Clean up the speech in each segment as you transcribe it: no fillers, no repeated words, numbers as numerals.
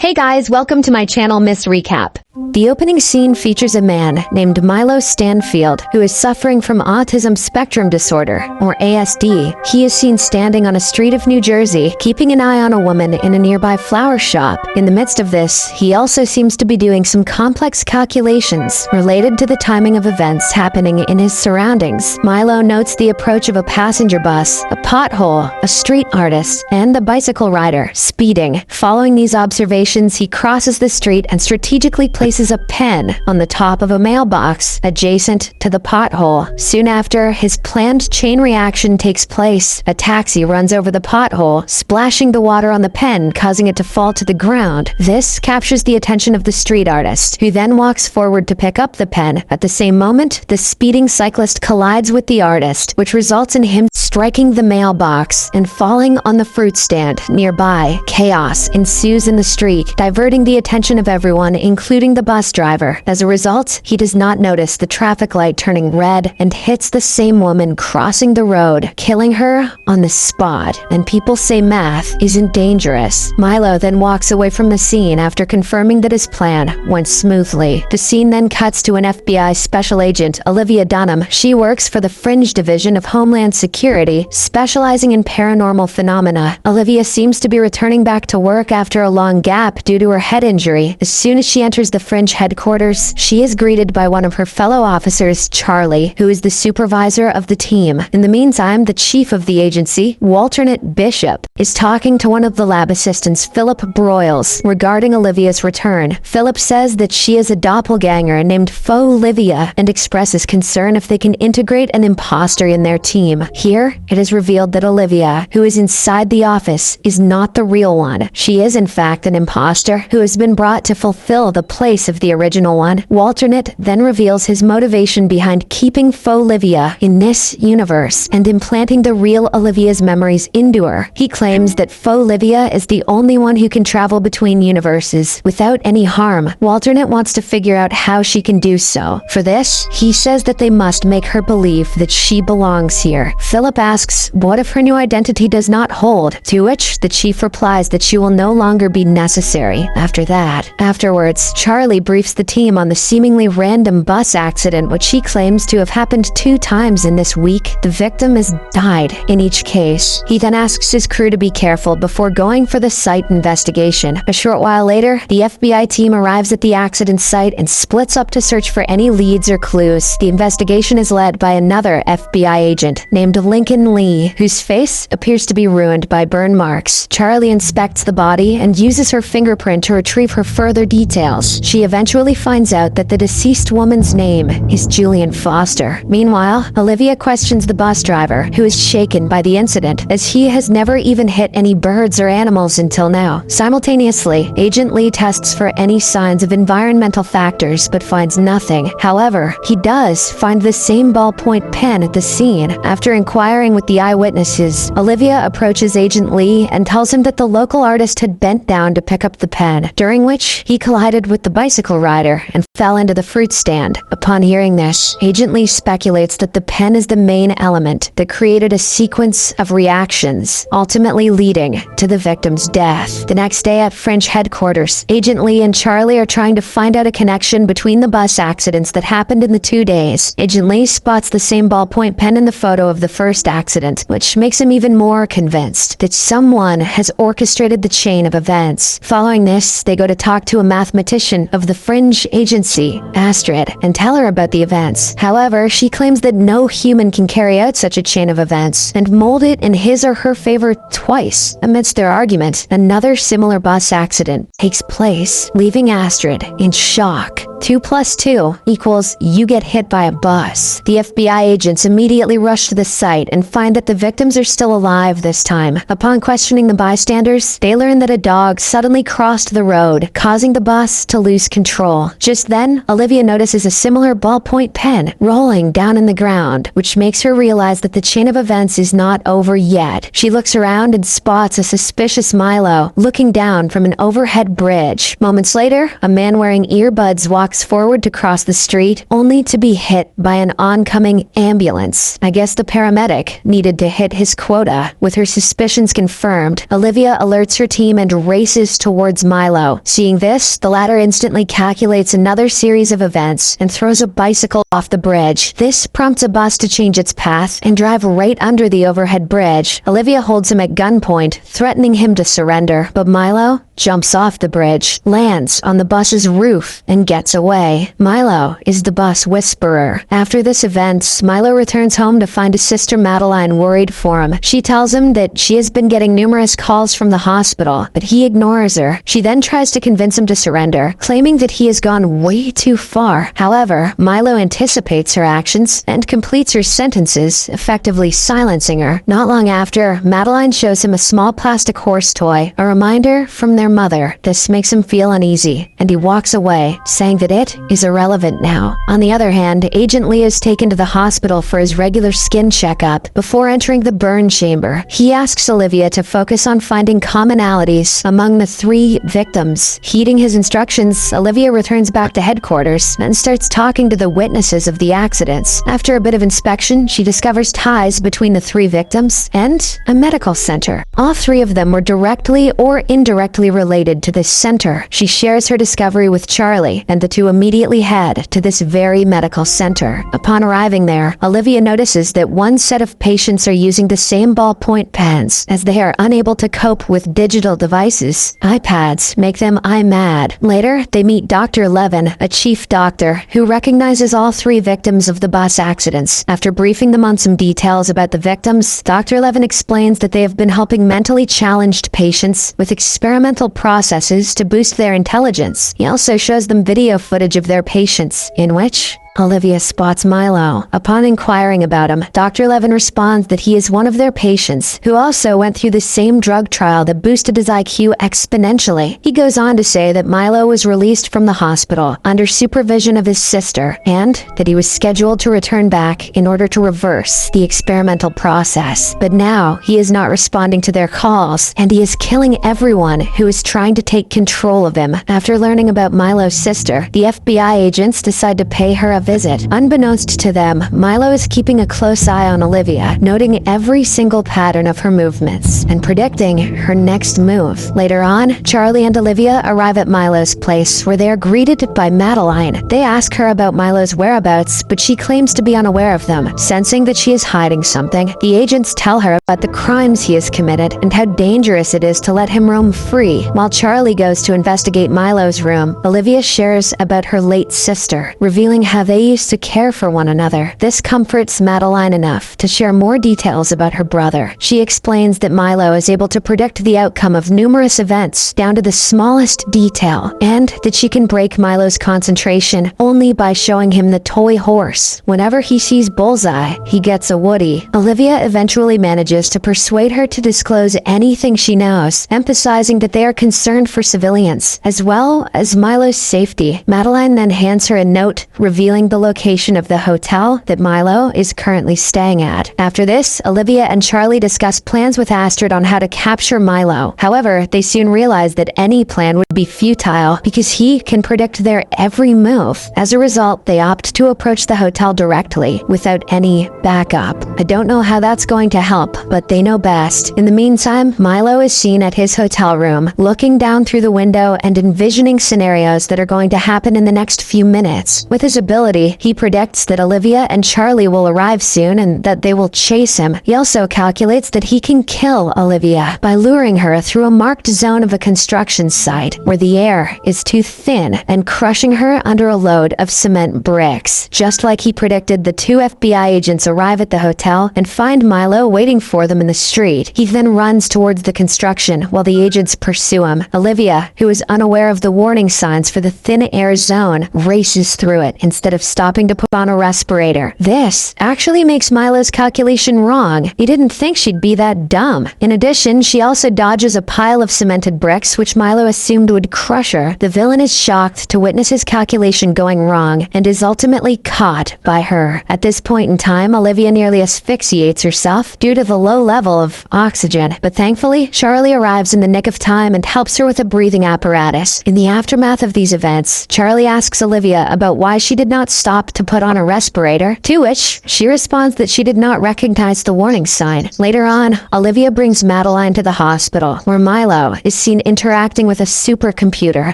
Hey guys, welcome to my channel Miss Recap. The opening scene features a man named Milo Stanfield who is suffering from autism spectrum disorder, or ASD. He is seen standing on a street of New Jersey, keeping an eye on a woman in a nearby flower shop. In the midst of this, he also seems to be doing some complex calculations related to the timing of events happening in his surroundings. Milo notes the approach of a passenger bus, a pothole, a street artist, and a bicycle rider speeding. Following these observations, he crosses the street and strategically places a pen on the top of a mailbox adjacent to the pothole. Soon after, his planned chain reaction takes place. A taxi runs over the pothole, splashing the water on the pen, causing it to fall to the ground. This captures the attention of the street artist, who then walks forward to pick up the pen. At the same moment, the speeding cyclist collides with the artist, which results in him striking the mailbox and falling on the fruit stand nearby. Chaos ensues in the street, diverting the attention of everyone, including the bus driver. As a result, he does not notice the traffic light turning red and hits the same woman crossing the road, killing her on the spot. And people say math isn't dangerous. Milo then walks away from the scene after confirming that his plan went smoothly. The scene then cuts to an FBI special agent, Olivia Dunham. She works for the Fringe Division of Homeland Security, specializing in paranormal phenomena. Olivia seems to be returning back to work after a long gap due to her head injury. As soon as she enters the Fringe headquarters, she is greeted by one of her fellow officers, Charlie, who is the supervisor of the team. In the meantime, the chief of the agency, alternate Bishop, is talking to one of the lab assistants, Philip Broyles, regarding Olivia's return. Philip says that she is a doppelganger named Olivia and expresses concern if they can integrate an imposter in their team. Here, it is revealed that Olivia, who is inside the office, is not the real one. She is in fact an imposter who has been brought to fulfill the place of the original one. Alternate then reveals his motivation behind keeping Olivia in this universe and implanting the real Olivia's memories into her. He claims that Olivia is the only one who can travel between universes without any harm. Alternate wants to figure out how she can do so. For this, he says that they must make her believe that she belongs here. Philip asks, what if her new identity does not hold? To which the chief replies that she will no longer be necessary after that. Afterwards, Charlie briefs the team on the seemingly random bus accident, which he claims to have happened 2 times in this week. The victim has died in each case. He then asks his crew to be careful before going for the site investigation. A short while later, the FBI team arrives at the accident site and splits up to search for any leads or clues. The investigation is led by another FBI agent named Lincoln Lee, whose face appears to be ruined by burn marks. Charlie inspects the body and uses her fingerprint to retrieve her further details. She eventually finds out that the deceased woman's name is Julian Foster. Meanwhile, Olivia questions the bus driver, who is shaken by the incident, as he has never even hit any birds or animals until now. Simultaneously, Agent Lee tests for any signs of environmental factors but finds nothing. However, he does find the same ballpoint pen at the scene. After inquiring with the eyewitnesses, Olivia approaches Agent Lee and tells him that the local artist had bent down to pick up the pen, during which he collided with the bicycle rider and fell into the fruit stand. Upon hearing this, Agent Lee speculates that the pen is the main element that created a sequence of reactions, ultimately leading to the victim's death. The next day at Fringe headquarters, Agent Lee and Charlie are trying to find out a connection between the bus accidents that happened in the 2 days. Agent Lee spots the same ballpoint pen in the photo of the first accident, which makes him even more convinced that someone has orchestrated the chain of events. Following this, they go to talk to a mathematician of the Fringe agency, Astrid, and tell her about the events. However, she claims that no human can carry out such a chain of events and mold it in his or her favor twice. Amidst their argument, another similar bus accident takes place, leaving Astrid in shock. 2 + 2 equals you get hit by a bus. The FBI agents immediately rush to the site and find that the victims are still alive this time. Upon questioning the bystanders, they learn that a dog suddenly crossed the road, causing the bus to lose control. Just then, Olivia notices a similar ballpoint pen rolling down in the ground, which makes her realize that the chain of events is not over yet. She looks around and spots a suspicious Milo looking down from an overhead bridge. Moments later, a man wearing earbuds walks walks forward to cross the street, only to be hit by an oncoming ambulance. I guess the paramedic needed to hit his quota. With her suspicions confirmed, Olivia alerts her team and races towards Milo. Seeing this, the latter instantly calculates another series of events and throws a bicycle off the bridge. This prompts a bus to change its path and drive right under the overhead bridge. Olivia holds him at gunpoint, threatening him to surrender, but Milo jumps off the bridge, lands on the bus's roof, and gets away. Milo is the bus whisperer. After this event, Milo returns home to find his sister Madeline worried for him. She tells him that she has been getting numerous calls from the hospital, but he ignores her. She then tries to convince him to surrender, claiming that he has gone way too far. However, Milo anticipates her actions and completes her sentences, effectively silencing her. Not long after, Madeline shows him a small plastic horse toy, a reminder from their mother. This makes him feel uneasy, and he walks away, saying that it is irrelevant now. On the other hand, Agent Lee is taken to the hospital for his regular skin checkup. Before entering the burn chamber, he asks Olivia to focus on finding commonalities among the 3 victims. Heeding his instructions, Olivia returns back to headquarters and starts talking to the witnesses of the accidents. After a bit of inspection, she discovers ties between the 3 victims and a medical center. All 3 of them were directly or indirectly related to this center. She shares her discovery with Charlie, and the two immediately head to this very medical center. Upon arriving there, Olivia notices that one set of patients are using the same ballpoint pens. As they are unable to cope with digital devices, iPads make them eye-mad. Later, they meet Dr. Levin, a chief doctor, who recognizes all 3 victims of the bus accidents. After briefing them on some details about the victims, Dr. Levin explains that they have been helping mentally challenged patients with experimental processes to boost their intelligence. He also shows them video footage of their patients, in which Olivia spots Milo. Upon inquiring about him, Dr. Levin responds that he is one of their patients who also went through the same drug trial that boosted his IQ exponentially. He goes on to say that Milo was released from the hospital under supervision of his sister, and that he was scheduled to return back in order to reverse the experimental process. But now, he is not responding to their calls, and he is killing everyone who is trying to take control of him. After learning about Milo's sister, the FBI agents decide to pay her a visit. Unbeknownst to them, Milo is keeping a close eye on Olivia, noting every single pattern of her movements and predicting her next move. Later on, Charlie and Olivia arrive at Milo's place, where they are greeted by Madeline. They ask her about Milo's whereabouts, but she claims to be unaware of them. Sensing that she is hiding something, the agents tell her about the crimes he has committed and how dangerous it is to let him roam free. While Charlie goes to investigate Milo's room, Olivia shares about her late sister, revealing how they used to care for one another. This comforts Madeline enough to share more details about her brother. She explains that Milo is able to predict the outcome of numerous events down to the smallest detail, and that she can break Milo's concentration only by showing him the toy horse. Whenever he sees Bullseye, he gets a Woody. Olivia eventually manages to persuade her to disclose anything she knows, emphasizing that they are concerned for civilians, as well as Milo's safety. Madeline then hands her a note revealing the location of the hotel that Milo is currently staying at. After this, Olivia and Charlie discuss plans with Astrid on how to capture Milo. However, they soon realize that any plan would be futile because he can predict their every move. As a result, they opt to approach the hotel directly without any backup. I don't know how that's going to help, but they know best. In the meantime, Milo is seen at his hotel room, looking down through the window and envisioning scenarios that are going to happen in the next few minutes. With his ability, he predicts that Olivia and Charlie will arrive soon and that they will chase him. He also calculates that he can kill Olivia by luring her through a marked zone of a construction site where the air is too thin and crushing her under a load of cement bricks. Just like he predicted, the 2 FBI agents arrive at the hotel and find Milo waiting for them in the street. He then runs towards the construction while the agents pursue him. Olivia, who is unaware of the warning signs for the thin air zone, races through it instead of stopping to put on a respirator. This actually makes Milo's calculation wrong. He didn't think she'd be that dumb. In addition, she also dodges a pile of cemented bricks, which Milo assumed would crush her, the villain is shocked to witness his calculation going wrong and is ultimately caught by her. At this point in time, Olivia nearly asphyxiates herself due to the low level of oxygen, but thankfully, Charlie arrives in the nick of time and helps her with a breathing apparatus. In the aftermath of these events, Charlie asks Olivia about why she did not stop to put on a respirator, to which she responds that she did not recognize the warning sign. Later on, Olivia brings Madeline to the hospital, where Milo is seen interacting with a supercomputer.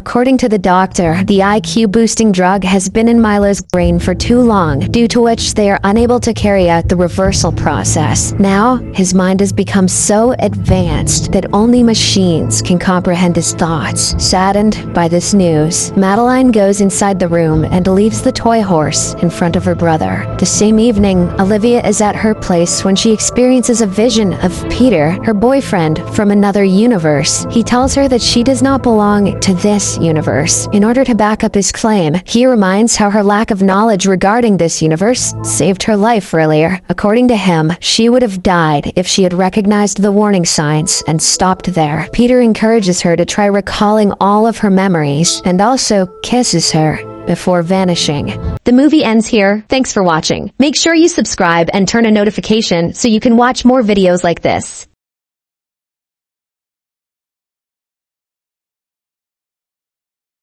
According to the doctor, the IQ-boosting drug has been in Milo's brain for too long, due to which they are unable to carry out the reversal process. Now, his mind has become so advanced that only machines can comprehend his thoughts. Saddened by this news, Madeline goes inside the room and leaves the toy horse in front of her brother. The same evening, Olivia is at her place when she experiences a vision of Peter, her boyfriend from another universe. He tells her that she does not belong to this universe. In order to back up his claim, he reminds how her lack of knowledge regarding this universe saved her life earlier. According to him, she would have died if she had recognized the warning signs and stopped there. Peter encourages her to try recalling all of her memories and also kisses her before vanishing. The movie ends here. Thanks for watching. Make sure you subscribe and turn on notification so you can watch more videos like this.